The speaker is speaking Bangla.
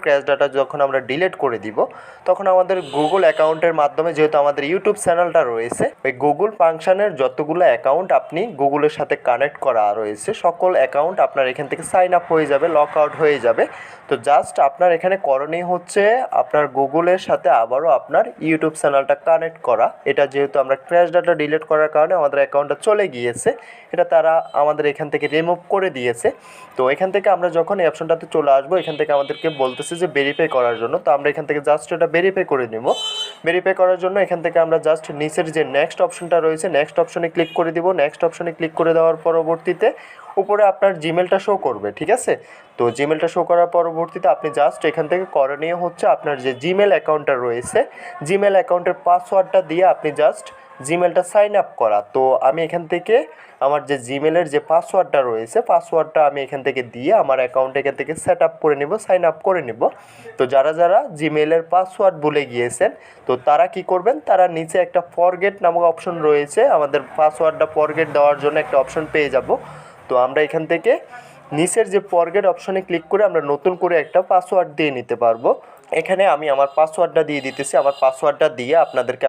ক্র্যাশ ডাটা যখন আমরা ডিলিট করে দিব তখন আমাদের গুগল অ্যাকাউন্টের মাধ্যমে, যেহেতু আমাদের ইউটিউব চ্যানেলটা রয়েছে, ওই গুগল ফাংশনের যতগুলো অ্যাকাউন্ট আপনি গুগলের সাথে কানেক্ট করা রয়েছে সকল অ্যাকাউন্ট আপনার এখান থেকে সাইন আপ হয়ে যাবে, লক আউট হয়ে যাবে। তো জাস্ট আপনার এখানে করণীয় হচ্ছে আপনার গুগলের সাথে আবারও আপনার ইউটিউব চ্যানেলটা কানেক্ট করা। এটা যেহেতু আমরা ক্র্যাশ ডাটা ডিলিট করার কারণে আমাদের অ্যাকাউন্টটা চলে গিয়েছে, এটা তারা আমাদের এখান থেকে রিমুভ করে দিয়েছে। তো এখান থেকে আমরা যখন এই অপশনটাতে চলে আসবো, এখান থেকে আমাদেরকে বলতেছে যে ভেরিফাই করার জন্য। তো আমরা এখান থেকে জাস্ট এটা ভেরিফাই করে নেব। ভেরিফাই করার জন্য এখান থেকে আমরা জাস্ট নিচের যে নেক্সট অপশনটা রয়েছে নেক্সট অপশনে ক্লিক করে দিব। নেক্সট অপশনে ক্লিক করে দেওয়ার পরবর্তীতে উপরে আপনার জিমেলটা শো করবে, ঠিক আছে। তো জিমেলটা শো করার পরবর্তীতে আপনি জাস্ট এখান থেকে করণীয় হচ্ছে আপনার যে জিমেল অ্যাকাউন্টটা রয়েছে জিমেল অ্যাকাউন্টের পাসওয়ার্ডটা দিয়ে আপনি জাস্ট জিমেলটা সাইন আপ করা। তো আমি এখান থেকে আমার যে জিমেলের যে পাসওয়ার্ডটা রয়েছে পাসওয়ার্ডটা আমি এখান থেকে দিয়ে আমার অ্যাকাউন্ট এখান থেকে সেট আপ করে নেব, সাইন আপ করে নেব। তো যারা যারা জিমেলের পাসওয়ার্ড ভুলে গিয়েছেন তো তারা কি করবেন, তারা নিচে একটা ফরগেট নামক অপশন রয়েছে, আমাদের পাসওয়ার্ডটা ফরগেট দেওয়ার জন্য একটা অপশন পেয়ে যাব। তো আমরা এখান থেকে নিচের যে ফরগেট অপশনে ক্লিক করে আমরা নতুন করে একটা পাসওয়ার্ড দিয়ে নিতে পারবো। এখানে আমি আমার পাসওয়ার্ডটা দিয়ে দিতেছি। আমার পাসওয়ার্ডটা দিয়ে আপনাদেরকে